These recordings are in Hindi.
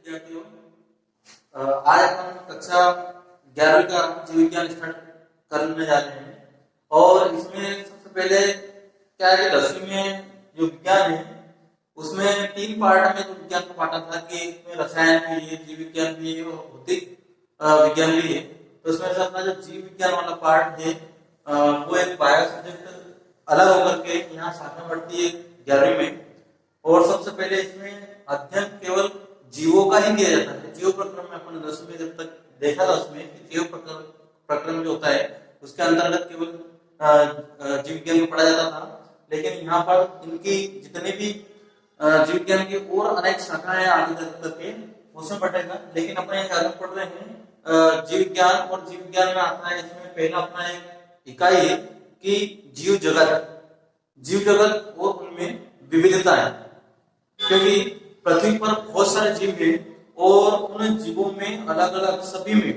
विद्यार्थियों, आज अपन कक्षा 11वीं का जीव विज्ञान स्टार्ट करने जा रहे हैं। और इसमें सबसे पहले क्या है कि 10वीं में जो विज्ञान है उसमें 3 पार्ट में जो विज्ञान को बांटा था कि इसमें रसायन भी है, जीव विज्ञान भी है और भौतिक विज्ञान भी है। तो उसमें से अपना जो जीव विज्ञान वाला पार्ट है वो एक बायो सब्जेक्ट अलग होकर के यहाँ शाखा बढ़ती है 11वीं में। और सबसे पहले इसमें अध्ययन केवल जीवों का ही किया जाता है। जीव प्रक्रम में अपन 10वीं में जब तक देखा था उसमें कि जीव प्रक्रम जो होता है उसके अंतर्गत केवल जीव विज्ञान को पढ़ा जाता था। लेकिन यहाँ पर इनकी जितने भी जीव विज्ञान की और अनेक शाखाएं आगे करके उसमें पढ़ेगा। लेकिन अपन यहाँ आगे पढ़ रहे हैं जीव विज्ञान, और जीव विज्ञान में आता है इसमें पहला अपना एक इकाई है कि जीव जगत और उनमें विविधता है। क्योंकि पृथ्वी पर बहुत सारे जीव हैं और उन जीवों में अलग अलग सभी में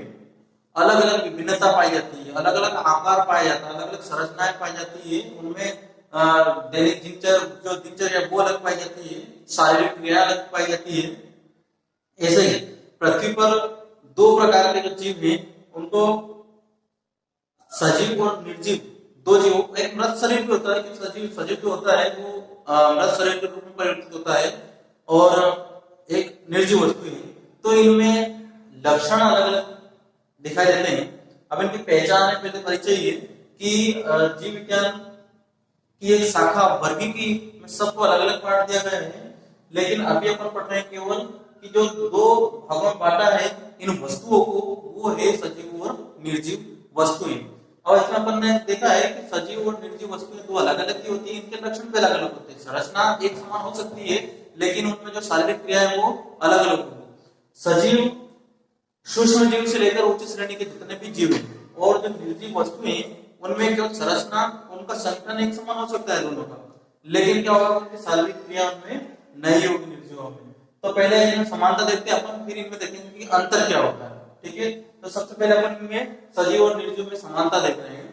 अलग अलग विभिन्नता पाई जाती है, अलग अलग आकार पाया जाता है, अलग अलग संरचनाएं पाई जाती है। उनमें दैनिक दिनचर्या वो अलग पाई जाती है, शारीरिक क्रिया अलग पाई जाती है। ऐसे ही पृथ्वी पर 2 प्रकार के जो जीव हैं उनको सजीव और निर्जीव, 2 जीव, एक मृत शरीर भी होता है कि सजीव जो होता है वो मृत शरीर के रूप में परिवर्तित होता है और एक निर्जीव वस्तु है। तो इनमें लक्षण अलग अलग दिखाई देते हैं। अब इनकी पहचान है, पहले परिचय है कि जीव विज्ञान की एक शाखा वर्गीकी में सबको अलग अलग बांट दिया गया है। लेकिन अभी अपन पढ़ रहे हैं केवल कि जो 2 भागों में बांटा है इन वस्तुओं को, वो है सजीव और निर्जीव वस्तुएं। और इसमें अपन ने देखा है कि सजीव और निर्जीव वस्तुएं 2 अलग अलग ही होती है, इनके लक्षण भी अलग अलग होते हैं। संरचना एक समान हो सकती है लेकिन उनमें जो शारीरिक क्रिया है वो अलग अलग होगी। सजीव सूक्ष्म जीव से लेकर उच्च श्रेणी के जितने भी जीव हैं और जो निर्जीव वस्तुएं उनमें केवल संरचना, उनका संगठन एक समान हो सकता है दोनों का, लेकिन क्या होगा कि शारीरिक क्रिया उनमें नहीं होगी निर्जीवों में। तो पहले इनमें समानता देखते हैं अपन, फिर इनमें देखेंगे कि अंतर क्या होता है। ठीक है, तो सबसे पहले अपन इनमें सजीव और निर्जीव में समानता देख रहे हैं।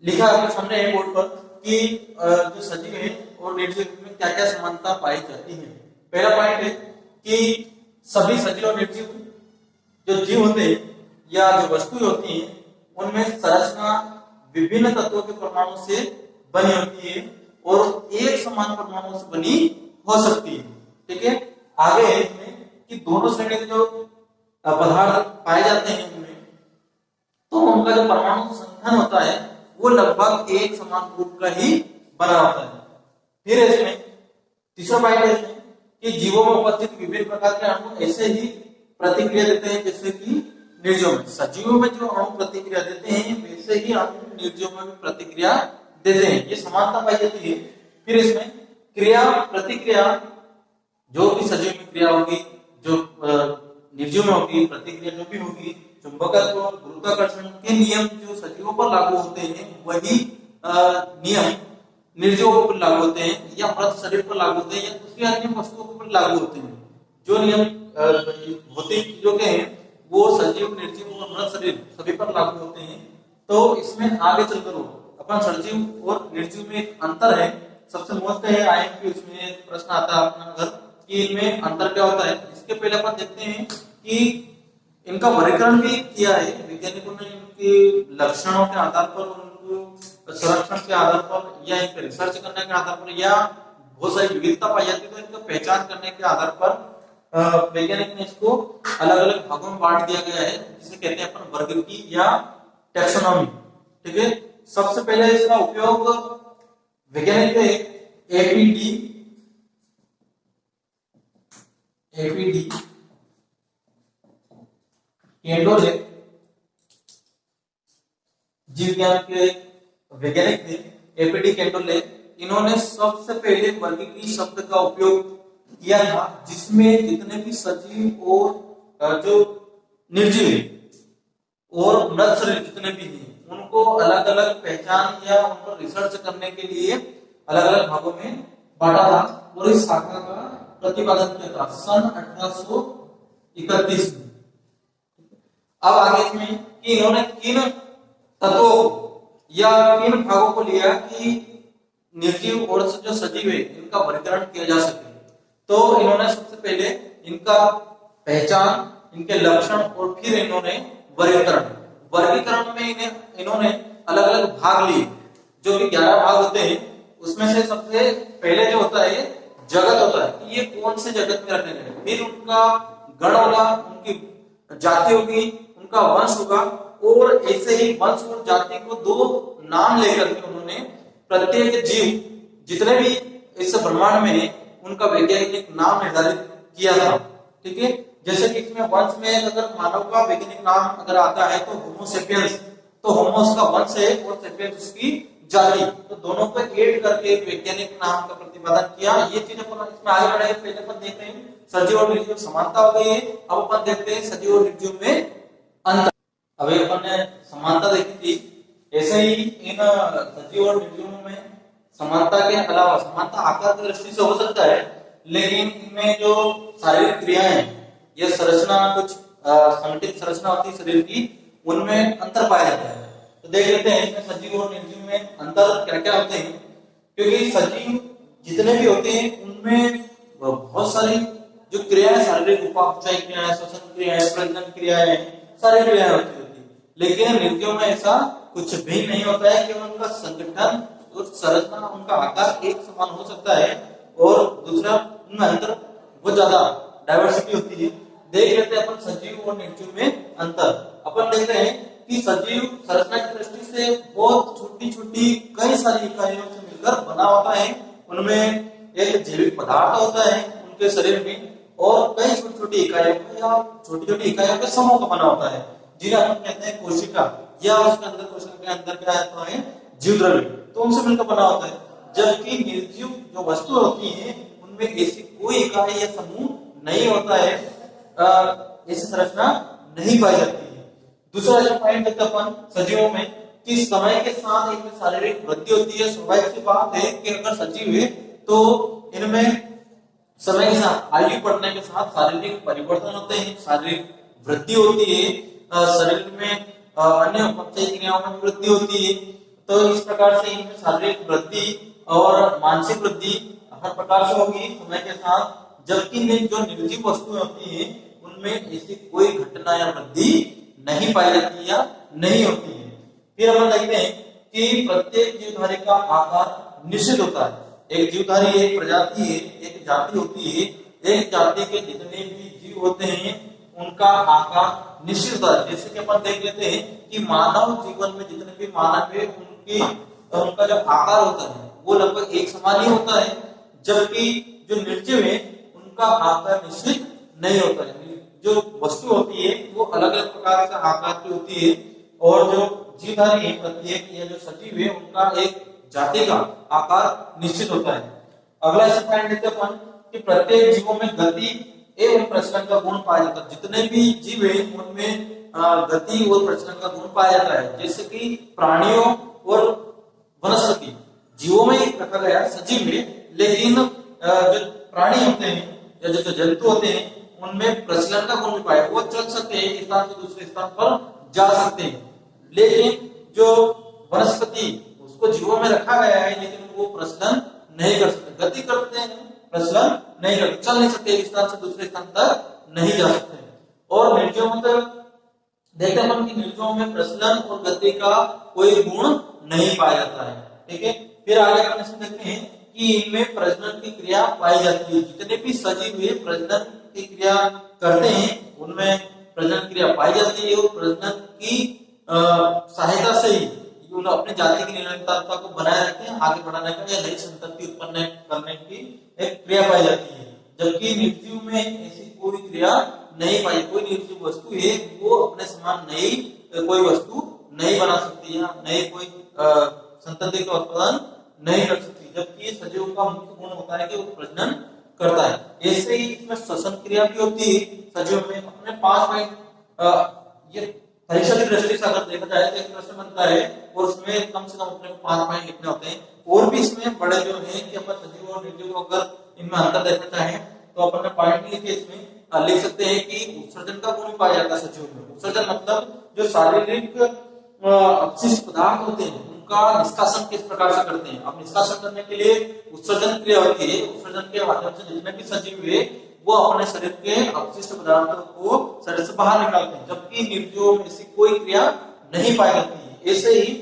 लिखा आपके सामने है बोर्ड पर कि जो सजीव है और निर्जीव में क्या क्या समानता पाई जाती है। पहला पॉइंट है कि सभी सजीव और निर्जीव जो जीव होते हैं या जो वस्तुएं होती हैं उनमें संरचना विभिन्न तत्वों के परमाणु से बनी होती है और एक समान परमाणु से बनी हो सकती है। ठीक है, आगे है इसमें कि दोनों श्रेणी के जो पदार्थ पाए जाते हैं उनमें, तो उनका जो परमाणु संघनन होता है वो लगभग एक समान रूप का ही बना होता है। फिर इसमें तीसरा पॉइंट है कि जीवों में उपस्थित विभिन्न प्रकार के अणु ऐसे ही प्रतिक्रिया देते हैं जैसे कि निर्जीव में। सजीवों में जो अणु प्रतिक्रिया देते हैं वैसे ही अणु निर्जीव में भी प्रतिक्रिया देते हैं, ये समानता पाई जाती है। फिर इसमें क्रिया प्रतिक्रिया, जो भी सजीव में क्रिया होगी जो निर्जीव में होगी, प्रतिक्रिया जो भी होगी, चुंबकत्व गुरुत्वाकर्षण के नियम जो सजीवों पर लागू होते हैं वही नियम निर्जीवों पर लागू होते हैं, या मृत शरीर पर लागू होते हैं, या दूसरी अन्य वस्तुओं पर लागू होते हैं। जो नियम भौतिक चीजों के हैं वो सजीव, निर्जीव और मृत शरीर सभी पर लागू होते हैं। तो इसमें आगे चलकर अपन सजीव और निर्जीव में एक अंतर है, सबसे मोस्ट है आईएमपी, उसमें प्रश्न आता है अपना अगर कि इनमें अंतर क्या होता है। इसके पहले अपन देखते हैं कि इनका वर्गीकरण भी किया है वैज्ञानिकों ने, इनके लक्षणों के आधार पर, उनको संरक्षण के आधार पर, या इनके रिसर्च करने के आधार पर, या बहुत सारी विविधता पाई जाती है तो इनका पहचान करने के आधार पर वैज्ञानिक ने इसको अलग अलग भागों में बांट दिया गया है, जिसे कहते हैं अपन वर्गीकरण या टैक्सोनॉमी। ठीक है, सबसे पहले इसका उपयोग वैज्ञानिक एपीडी केंडोले, जीव विज्ञान के वैज्ञानिक थे एपीडी केंडोले, इन्होंने सबसे पहले वर्गीकरण शब्द का उपयोग किया था जिसमें जितने भी सजीव और जो निर्जीव और मृत शरीर जितने भी हैं उनको अलग अलग पहचान या उन पर रिसर्च करने के लिए अलग अलग भागों में बांटा था और इस शाखा का प्रतिपादन किया था सन 1831 में। अब आगे इसमें कि इन्होंने किन तत्वों या किन भागों को लिया कि निर्जीव और जो सजीव है इनका वर्गीकरण किया जा सके। तो इन्होंने सबसे पहले इनका पहचान, इनके लक्षण और फिर इन्होंने वर्गीकरण में इन्होंने अलग अलग भाग लिए, जो कि 11 भाग होते हैं। उसमें से सबसे पहले जो होता है जगत होता है कि ये कौन से जगत में रहने लगे, फिर उनका गण होगा, उनकी जाति होगी, उनका वंश होगा, और ऐसे ही वंश और जाति को 2 नाम लेकर के उन्होंने प्रत्येक जीव जितने भी इस ब्रह्मांड में उनका वैज्ञानिक नाम निर्धारित किया था। ठीक है, जैसे कि इसमें वंश में अगर मानव का वैज्ञानिक नाम अगर आता है तो होमो सेपियंस, तो होमो उसका वंश है और सेपियंस उसकी जाति, तो दोनों को ऐड करके एक वैज्ञानिक नाम का प्रतिपादन किया। ये चीज अपन इसमें आगे बढ़ेंगे। पहले अपन देख रहे हैं सजीव और निर्जीव समानता हो गई है, अब अपन देखते हैं सजीव और निर्जीव में अंतर। अभी अपन ने समानता देखी थी, ऐसे ही इन सजीव और निर्जीव में समानता के अलावा, समानता आकार की दृष्टि से हो सकता है, लेकिन इनमें जो शारीरिक क्रियाएं हैं, ये संरचना कुछ संगठित संरचना होती है शरीर की, उनमें अंतर पाया जाता है। तो देख लेते हैं इसमें सजीव और निर्जीव में अंतर क्या क्या होते हैं। क्योंकि सजीव जितने भी होते हैं उनमें बहुत सारी जो क्रियाएं, शारीरिक उपापचय क्रियाएं, श्वसन क्रियाएं, प्रजनन क्रियाएं, सारी क्रियाएं होती है, लेकिन निर्जीव में ऐसा कुछ भी नहीं होता है कि उनका संगठन और संरचना, उनका आकार एक समान हो सकता है, और दूसरा उनमें अंतर बहुत ज्यादा डाइवर्सिटी होती है। देख लेते हैं अपन सजीव और निर्जीव में अंतर। अपन देख रहे हैं कि सजीव संरचना की दृष्टि से बहुत छोटी छोटी कई सारी इकाइयों से मिलकर बना होता है। उनमें एक जैविक पदार्थ होता है उनके शरीर में, और कई छोटी छोटी इकाइयों का या छोटी छोटी इकाइयों के समूह का बना होता है, जिन्हें हम कहते हैं कोशिका, या उसके अंदर कोशिका के अंदर क्या आता है जीव द्रव्य, तो उनसे मिलकर बना होता है। जबकि निर्जीव जो वस्तु होती है उनमें ऐसी कोई इकाई या समूह नहीं होता है, ऐसी संरचना नहीं पाई जाती है। दूसरा जो पॉइंट देखते अपन सजीवों में कि समय के साथ इनमें शारीरिक वृद्धि होती है। स्वाभाविक सी बात है कि अगर सजीव है तो इनमें समय के साथ, आयु बढ़ने के साथ शारीरिक परिवर्तन होते हैं, शारीरिक वृद्धि होती है, शरीर में अन्य उपचय क्रियाओं में वृद्धि होती है। तो इस प्रकार से इनमें शारीरिक वृद्धि और मानसिक वृद्धि हर प्रकार से होगी समय के साथ। जबकि जो निर्जीव वस्तुएं होती हैं उनमें ऐसी कोई घटना या वृद्धि नहीं पाई जाती या नहीं होती है। फिर हम देखते हैं कि प्रत्येक जीवधारी का आकार निश्चित होता है। एक जीवधारी एक प्रजाति है, एक जाति होती है। एक जाति के जितने भी जीव होते हैं उनका आकार निश्चित होता है। जैसे कि अपन देख लेते हैं कि मानव जीवन में जितने भी मानव है उनका जो आकार होता है वो लगभग एक समान ही होता है, जबकि जो निर्जीव है उनका आकार निश्चित नहीं होता है। जो वस्तु होती है वो अलग अलग प्रकार का आकार की होती है, और जो जीवधारी है प्रत्येक या जो सजीव है उनका एक जाति का आकार निश्चित होता है। अगला ऐसा पॉइंट देखते हैं अपन कि प्रत्येक जीवों में गति एवं प्रचलन का गुण पाया जाता है। जितने भी जीव है उनमें गति और प्रचलन का गुण पाया जाता है। जैसे कि प्राणियों और वनस्पति जीवों में रखा गया सजीव में, लेकिन जो प्राणी होते हैं या जो जंतु होते हैं उनमें प्रचलन का गुण पाया, वो चल सकते हैं, एक स्थान से दूसरे स्थान पर जा सकते हैं। लेकिन जो वनस्पति उसको जीवों में रखा गया है लेकिन वो प्रचलन नहीं कर सकते, गति करते हैं प्रचलन नहीं करते, चल नहीं सकते, एक स्थान से दूसरे स्थान तक नहीं जा सकते। और निर्जीव मतलब देखते हैं कि निर्जीवों में प्रचलन और गति का कोई गुण नहीं पाया जाता है। ठीक है, फिर आगे अपन देखते हैं कि इनमें प्रजनन की क्रिया पाई जाती है। जितने भी सजीव है प्रजनन की क्रिया करते हैं उनमें प्रजनन क्रिया पाई जाती है, और प्रजनन की सहायता से ही उन अपनी जाति की निरंतरता को बनाए रखते हैं, आगे बढ़ाने का या नई संतति उत्पन्न करने की एक क्रिया पाई जाती है। जबकि निर्जीव में ऐसी कोई क्रिया नहीं पाई, कोई निर्जीव वस्तु है वो अपने समान नई कोई वस्तु नहीं बना सकती या नई कोई संतति का उत्पादन नहीं कर सकती। जबकि सजीव का मुख्य गुण होता है कि वो प्रजनन करता है। ऐसे ही इसमें श्वसन क्रिया भी होती है सजीव में। अपने 5 पॉइंट ये परीक्षा की दृष्टि से अगर देखा जाए तो एक प्रश्न बनता है और उसमें कम से कम अपने 5 पॉइंट लिखने होते हैं। और भी इसमें बड़े जो है कि अपन सजीव और निर्जीव को अगर इनमें अंतर देखना चाहें तो अपन ने पॉइंट लिखे इसमें लिख सकते हैं कि उत्सर्जन का गुण पाया जाता है सजीव में। उत्सर्जन मतलब जो शारीरिक अपशिष्ट पदार्थ होते हैं उनका निष्कासन किस प्रकार से करते हैं। अब निष्कासन करने के लिए उत्सर्जन क्रिया होती है। उत्सर्जन के माध्यम से जितने भी सजीव है वो अपने शरीर के अवशिष्ट पदार्थों को शरीर से बाहर निकालते हैं, जबकि निर्जीवों में ऐसी कोई क्रिया नहीं पाई जाती है। ऐसे ही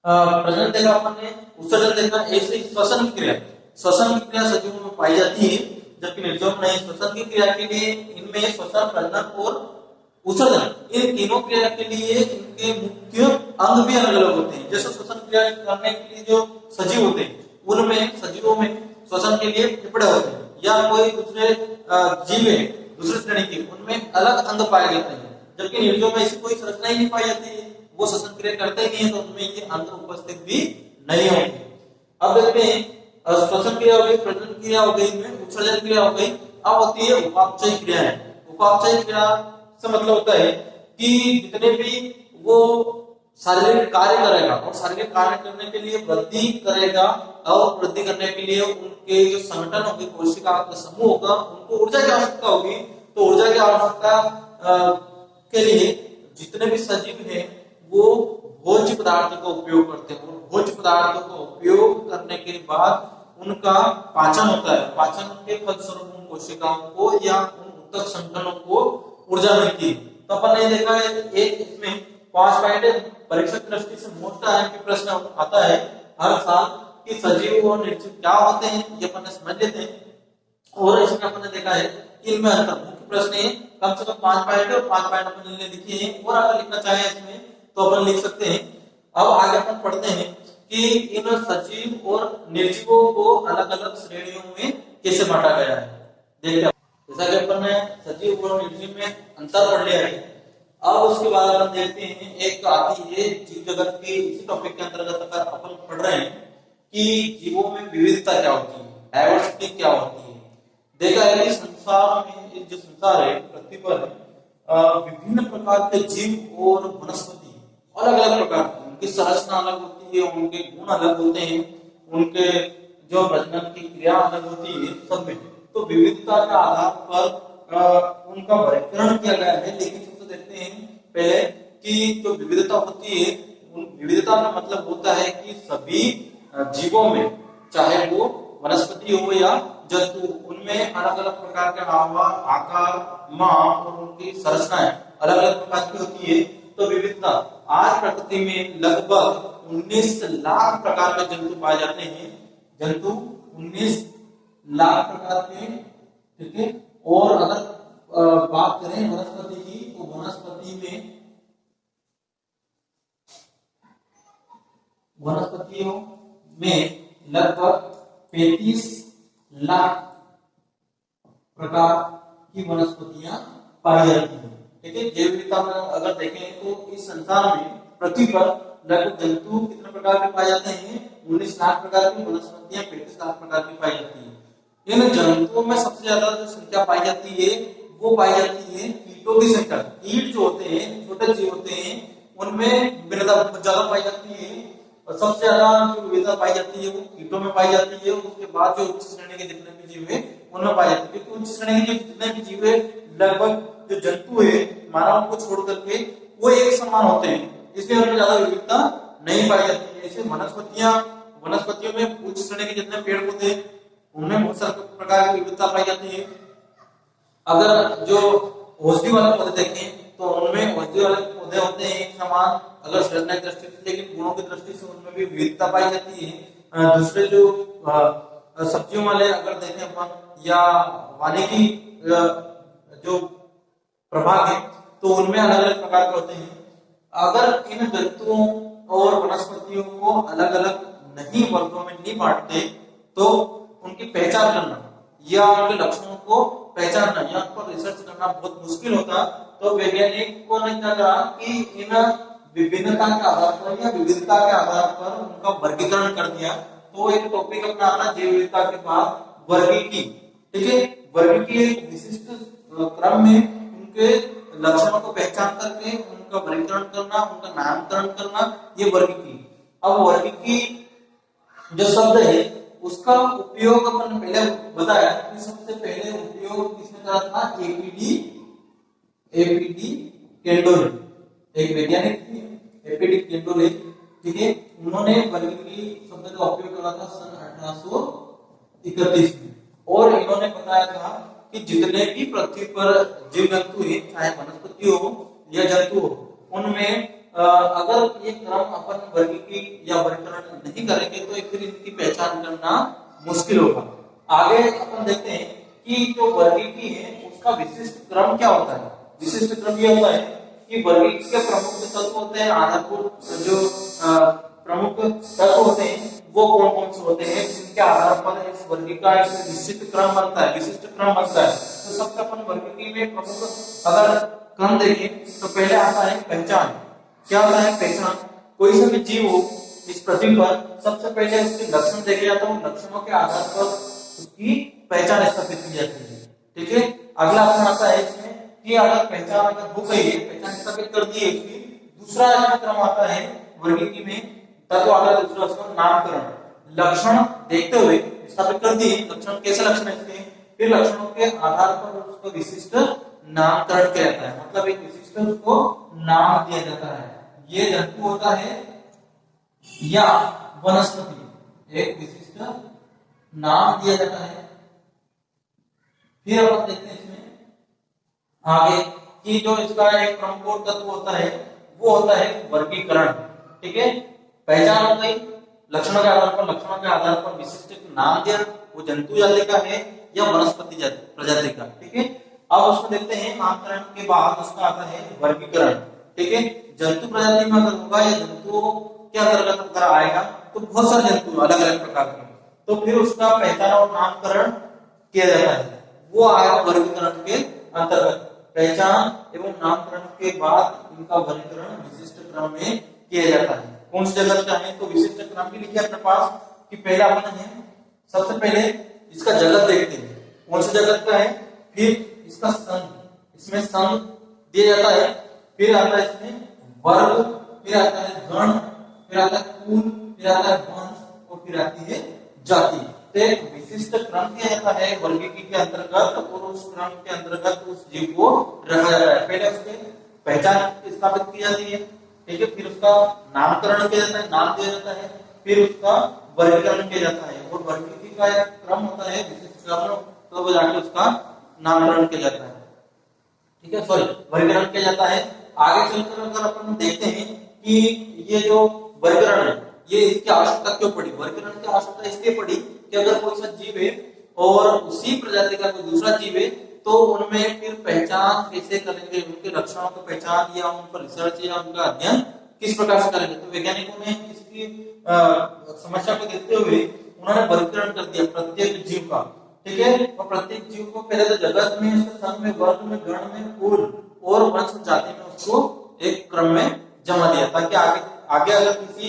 प्रजनन देखा अपन ने, उत्सर्जन देखा, ऐसे ही श्वसन की क्रिया, श्वसन की क्रिया सजीवों में पाई जाती है जबकि निर्जीवों में नहीं। श्वसन की क्रिया के लिए इनमें श्वसन, प्रजनन और उत्सर्जन, इन तीनों क्रिया के लिए इनके मुख्य अंग भी अलग अलग होते हैं। जैसे श्वसन क्रिया करने के लिए जो सजीव होते हैं उनमें, सजीवों में श्वसन के लिए फेफड़े होते हैं, या कोई दूसरे जीव है दूसरे श्रेणी के, उनमें अलग अंग पाए जाते हैं, जबकि निर्जीवों में ऐसी कोई संरचना ही नहीं पाई जाती है, वो श्वसन क्रिया करते ही नहीं है, तो उनमें ये अंग उपस्थित भी नहीं होंगे। अब देखते हैं श्वसन क्रिया हो गई, प्रजनन क्रिया हो गई, इनमें उत्सर्जन क्रिया हो गई। अब होती है उपापचय क्रिया है। उपापचय क्रिया से मतलब होता है कि जितने भी वो शारीरिक कार्य करेगा और शारीरिक कार्य करने के लिए वृद्धि करेगा, और वृद्धि करने के लिए उनके जो संगठन होगी, कोशिका का समूह होगा, उनको ऊर्जा की आवश्यकता होगी। तो ऊर्जा की आवश्यकता के लिए जितने भी सजीव हैं वो भोज्य पदार्थ का उपयोग करते हैं, और भोज्य पदार्थों का उपयोग करने के बाद उनका पाचन होता है। पाचन के फलस्वरूप उन कोशिकाओं को या उन उत्तक संगठनों को ऊर्जा मिलती है। तो अपन ने देखा है एक इसमें 5 पॉइंट परीक्षा दृष्टि से मोस्ट आने के प्रश्न आता है हर साल कि सजीव और निर्जीव क्या होते हैं, ये अपन समझ लेते हैं। और इसमें अपन ने देखा है कि इनमें अंतर, मुख्य प्रश्न है कम से कम 5 पॉइंट और 5 पॉइंट अपन ने लिखे हैं, और अगर लिखना चाहे इसमें तो अपन लिख सकते हैं। अब आगे अपन पढ़ते हैं कि इन सजीव और निर्जीवों को अलग अलग श्रेणियों में कैसे बांटा गया है। देखते हैं, जैसा कि अपन ने सजीव और निर्जीव में अंतर पढ़ लिया है। अब उसके बाद अपन देखते हैं एक आती है जीव जगत के, इसी टॉपिक के अंतर्गत अगर अपन पढ़ रहे हैं कि जीवों में विविधता क्या होती है, डाइवर्सिटी क्या होती है। देखा है कि संसार में, जो संसार है, पृथ्वी पर विभिन्न प्रकार के जीव और वनस्पति अलग अलग प्रकार की, उनकी संरचना अलग होती है, उनके गुण अलग होते हैं, उनके जो प्रजनन की क्रिया अलग होती है, सब में तो विविधता के आधार पर उनका वर्गीकरण किया गया है। लेकिन सबसे देखते हैं पहले कि जो विविधता होती है, उन विविधता का मतलब होता है कि सभी जीवों में, चाहे वो वनस्पति हो या जंतु, उनमें अलग अलग प्रकार के आकार, माप और उनकी संरचनाएं अलग अलग प्रकार की होती है। तो विविधता, आज प्रकृति में लगभग 19 लाख प्रकार के जंतु पाए जाते हैं। जंतु 19 लाख प्रकार के, ठीक है। और अगर बात करें वनस्पति की, तो वनस्पतियों में लगभग 35 लाख प्रकार की वनस्पतियां पाई जाती हैं, ठीक है। जैव विविधता में अगर देखें तो इस संसार में, पृथ्वी पर लगभग जंतु कितने प्रकार के पाए जाते हैं, 19 लाख प्रकार की, वनस्पतियां 35 लाख प्रकार की पाई जाती है। इन जंतुओं में सबसे ज्यादा जो संख्या पाई जाती है वो पाई जाती है कीटों की संख्या। कीट जो होते हैं, छोटे जीव होते हैं, उनमें विविधता बहुत ज्यादा पाई जाती है, और सबसे ज्यादा जो विविधता पाई जाती है वो कीटों में पाई जाती है। उसके बाद जो उच्च श्रेणी के जितने भी जीव है उनमें पाई जाती है, क्योंकि उच्च श्रेणी के जितने भी जीव है, लगभग जो जंतु है मानव को छोड़ करके वो एक समान होते हैं, इसलिए उनमें ज्यादा विविधता नहीं पाई जाती है। जैसे वनस्पतियों में उच्च श्रेणी के जितने पेड़ पौधे, उनमें बहुत सारे प्रकार की विविधता पाई जाती है। अगर जो औषधि वाले पौधे देखें तो उनमें औषधि वाले पौधे होते हैं एक समान, अगर संरचना की दृष्टि से, लेकिन गुणों की दृष्टि से उनमें भी विविधता पाई जाती है। दूसरे जो सब्जियों वाले अगर देखें अपन, या वानिकी जो प्रभाग है, तो उनमें अलग अलग प्रकार के होते हैं। अगर इन जंतुओं और वनस्पतियों को अलग अलग नहीं वर्गों में नहीं बांटते तो उनकी पहचान करना या उनके लक्षणों को पहचानना या उन पर रिसर्च करना बहुत मुश्किल होता। तो वैज्ञानिकों ने क्या कहा कि इन विभिन्नता के आधार पर या विविधता के आधार पर उनका वर्गीकरण कर दिया। तो एक टॉपिक अपना आता है जैव विविधता के बाद वर्गीकी, ठीक है। वर्गीकी एक विशिष्ट क्रम में उनके लक्षणों को पहचान करके उनका वर्गीकरण करना, उनका नामकरण करना, ये वर्गीकी। अब वर्गीकी जो शब्द है उसका उपयोग अपन पहले बताया कि सबसे पहले उपयोग किसने करा था, एपीडी कैंडोले, एक वैज्ञानिक थे, एपीडी कैंडोले, ठीक है। उन्होंने वर्गीकी शब्द का उपयोग करा था सन 1831 में, और इन्होंने बताया था कि जितने भी पृथ्वी पर जीव जंतु हैं, चाहे वनस्पति हो या जंतु हो, उनमें अगर ये क्रम अपन वर्गीकी या वर्गीकरण नहीं करेंगे तो फिर इनकी पहचान करना मुश्किल होगा। आगे अपन देखते हैं कि जो वर्गीकी है उसका विशिष्ट क्रम क्या होता है। विशिष्ट क्रम ये होता है कि वर्गीकी के प्रमुख तत्व होते हैं, आधारभूत जो प्रमुख तत्व होते हैं वो कौन कौन से होते हैं, जिनके आधार पर इस वर्गीकी का एक निश्चित क्रम बनता है, विशिष्ट क्रम बनता है। तो सबसे अपन वर्गीकी में प्रमुख अगर क्रम देखें तो पहले आता है पहचान। क्या होता है पहचान? कोई सा भी जीव हो इस पृथ्वी पर, सबसे पहले उसके लक्षण देखे जाते हैं, लक्षणों के आधार पर उसकी पहचान स्थापित की जाती है। ठीक है, अगला अपना आता है इसमें कि अगर पहचान अगर हो गई है, पहचान स्थापित कर दी है उसकी, दूसरा क्रम आता है वर्गीकी में तत्व आता है, दूसरा उसका नामकरण। लक्षण देखते हुए स्थापित कर दिए, लक्षण कैसे लक्षण है, फिर लक्षणों के आधार पर उसको विशिष्ट नामकरण किया जाता है, मतलब एक विशिष्ट उसको नाम दिया जाता है। ये जंतु होता है या वनस्पति, एक विशिष्ट नाम दिया जाता है। फिर अपन देखते हैं इसमें आगे कि जो इसका एक प्रमुख तत्व होता है वो होता है वर्गीकरण। ठीक है, पहचान हो गई, लक्षणों के आधार पर विशिष्ट नाम दिया, वो जंतु जाति का है या वनस्पति प्रजाति का। ठीक है, अब उसको देखते हैं नामकरण के बाद उसका आता है वर्गीकरण। ठीक है, जंतु प्रजाति में अगर होगा या जंतुओं के अंतर्गत अगर आएगा तो बहुत सारे जंतु अलग अलग प्रकार के, तो फिर उसका पहचान और नामकरण किया जाता है, वो आएगा वर्गीकरण के अंतर्गत। पहचान एवं नामकरण के बाद इनका वर्गीकरण विशिष्ट क्रम में किया जाता है। कौन सी जगत का है तो विशिष्ट क्रम भी लिखिए अपने पास कि पहला अपन है, सबसे पहले इसका जगत देखते हैं कौन सी जगत का है, फिर इसका संघ, इसमें संघ दिया जाता है, फिर आता है इसमें वर्ग, फिर आता है गण, फिर आता है कुल, फिर आता है वंश और फिर आती है जाति। तो एक विशिष्ट क्रम दिया जाता है वर्गीकी के अंतर्गत और उस क्रम के अंतर्गत उस जीव को रखा जाता है। पहले उसके पहचान स्थापित की जाती है, ठीक है, फिर उसका नामकरण किया जाता है, नाम दिया जाता है, फिर उसका वर्गीकरण किया जाता है और वर्गीकी का एक क्रम होता है विशिष्ट क्रम, तो जाके उसका नामकरण किया जाता है। ठीक है, सॉरी वर्गीकरण किया जाता है। आगे चलकर अगर अपन देखते हैं कि ये जो वर्गीकरण है ये इसकी आवश्यकता क्यों पड़ी। वर्गीकरण की आवश्यकता इसलिए पड़ी कि अगर कोई सा जीव है और उसी प्रजाति का कोई दूसरा जीव है तो उनमें फिर पहचान कैसे करेंगे, उनके लक्षणों की पहचान या उन पर रिसर्च या उनका अध्ययन किस प्रकार से करेंगे। तो वैज्ञानिकों ने इसकी समस्या को देखते हुए उन्होंने वर्गीकरण कर दिया प्रत्येक जीव का। ठीक है, और प्रत्येक जीव को पहले तो जगत में, संघ में, वर्ग में, गण में, कुल और वंश जाति में उसको एक क्रम में जमा दिया, ताकि आगे अगर किसी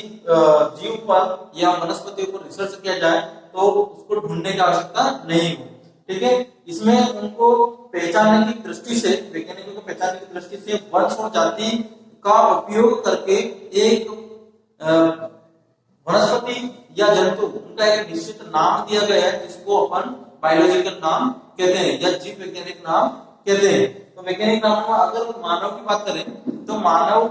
जीव पर या वनस्पति पर रिसर्च किया जाए तो उसको ढूंढने की आवश्यकता नहीं हो। ठीक है, इसमें उनको पहचानने की दृष्टि से, वैज्ञानिकों को पहचानने की दृष्टि से वंश और जाति का उपयोग करके एक वनस्पति या जंतु उनका एक निश्चित नाम दिया गया है जिसको अपन बायोलॉजिकल नाम कहते हैं या जीव वैज्ञानिक नाम कहते हैं। तो वैज्ञानिक नाम में अगर मानव की बात करें तो मानव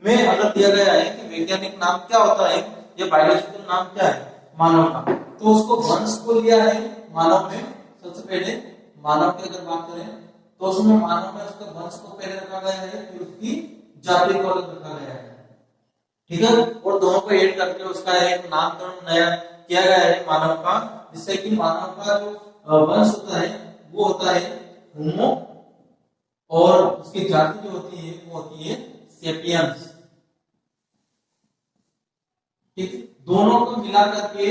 में अगर दिया गया है कि वैज्ञानिक नाम क्या होता है या बायोलॉजिकल नाम क्या है मानव का, तो उसको वंश को लिया है मानव में। सबसे पहले मानव की अगर बात करें तो उसमें मानव में उसके वंश को पहले रखा गया है, फिर उसकी जाति को अलग रखा गया है। ठीक है, और दोनों को ऐड करके उसका एक नामकरण नया किया गया है मानव का, जिससे कि मानव का जो वंश होता है वो होता है होमो और उसकी जाति जो होती है वो होती है सेपियंस। ठीक, दोनों को मिला करके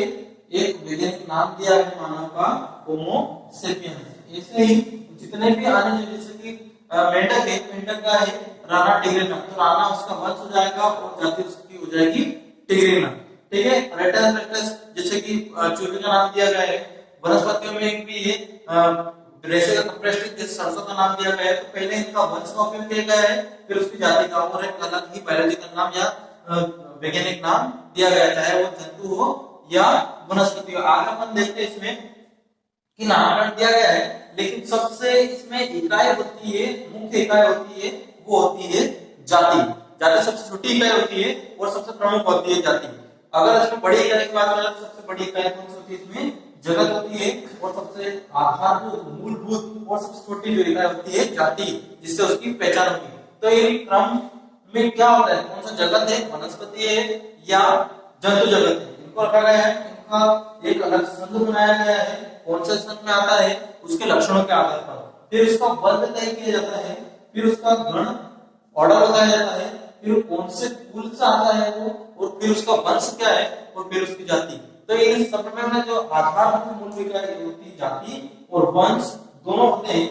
एक वैज्ञानिक नाम दिया है मानव का होमो सेपियंस। ऐसे ही जितने भी आने जैसे कि मेंढक है, मेंढक का है राना टिग्रिना, तो राना उसका वंश हो जाएगा और जाति उसकी हो जाएगी टिग्रिना। ठीक है, रेटस रेटस जैसे कि चूहे का नाम दिया गया है। वनस्पतियों में एक भी है ब्रेसिका कंप्रेस्टिक जैसे सरसों का नाम दिया गया है, तो पहले इनका वंश का उपयोग किया गया है, फिर उसकी जाति का और एक अलग ही बायोलॉजिकल नाम या वैज्ञानिक नाम दिया गया है, चाहे वो जंतु हो या वनस्पति हो। आगे अपन देखते हैं इसमें कि नामकरण दिया गया है, लेकिन सबसे इसमें इकाई होती है, मुख्य इकाई होती है, वो होती है जाति। जाति सबसे छोटी इकाई होती है और सबसे प्रमुख होती है जाति। अगर इसमें बड़ी इकाई की बात करें तो सबसे बड़ी इकाई कौन सी होती है इसमें जगत होती है और सबसे आधारभूत मूलभूत और सबसे छोटी जो इकाई होती है जाति, जिससे उसकी पहचान होती है। तो ये क्रम में क्या होता है, कौन सा जगत है, वनस्पति है या जंतु जगत है, इनको रखा गया है, इनका एक अलग संघ बनाया गया है, कौन से संघ में आता है उसके लक्षणों के आधार पर, फिर उसका वर्ग तय किया जाता है, फिर उसका गण ऑर्डर बताया जाता है, फिर कौन से कुल से आता है वो, और फिर उसका वंश क्या है, और फिर उसकी जाति। तो इन सब में जो आधारभूत मूल इकाई होती है जाति और वंश दोनों होते हैं,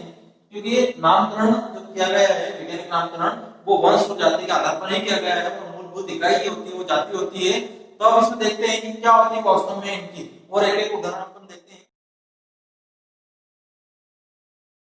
क्योंकि ये नामकरण जो किया गया है, वैज्ञानिक नामकरण वो वंश और जाति के आधार पर ही किया गया है, और मूलभूत इकाई होती है वो जाति होती है। तो अब इसमें देखते हैं कि क्या होती है वास्तव में इनकी, और एक एक उदाहरण अपन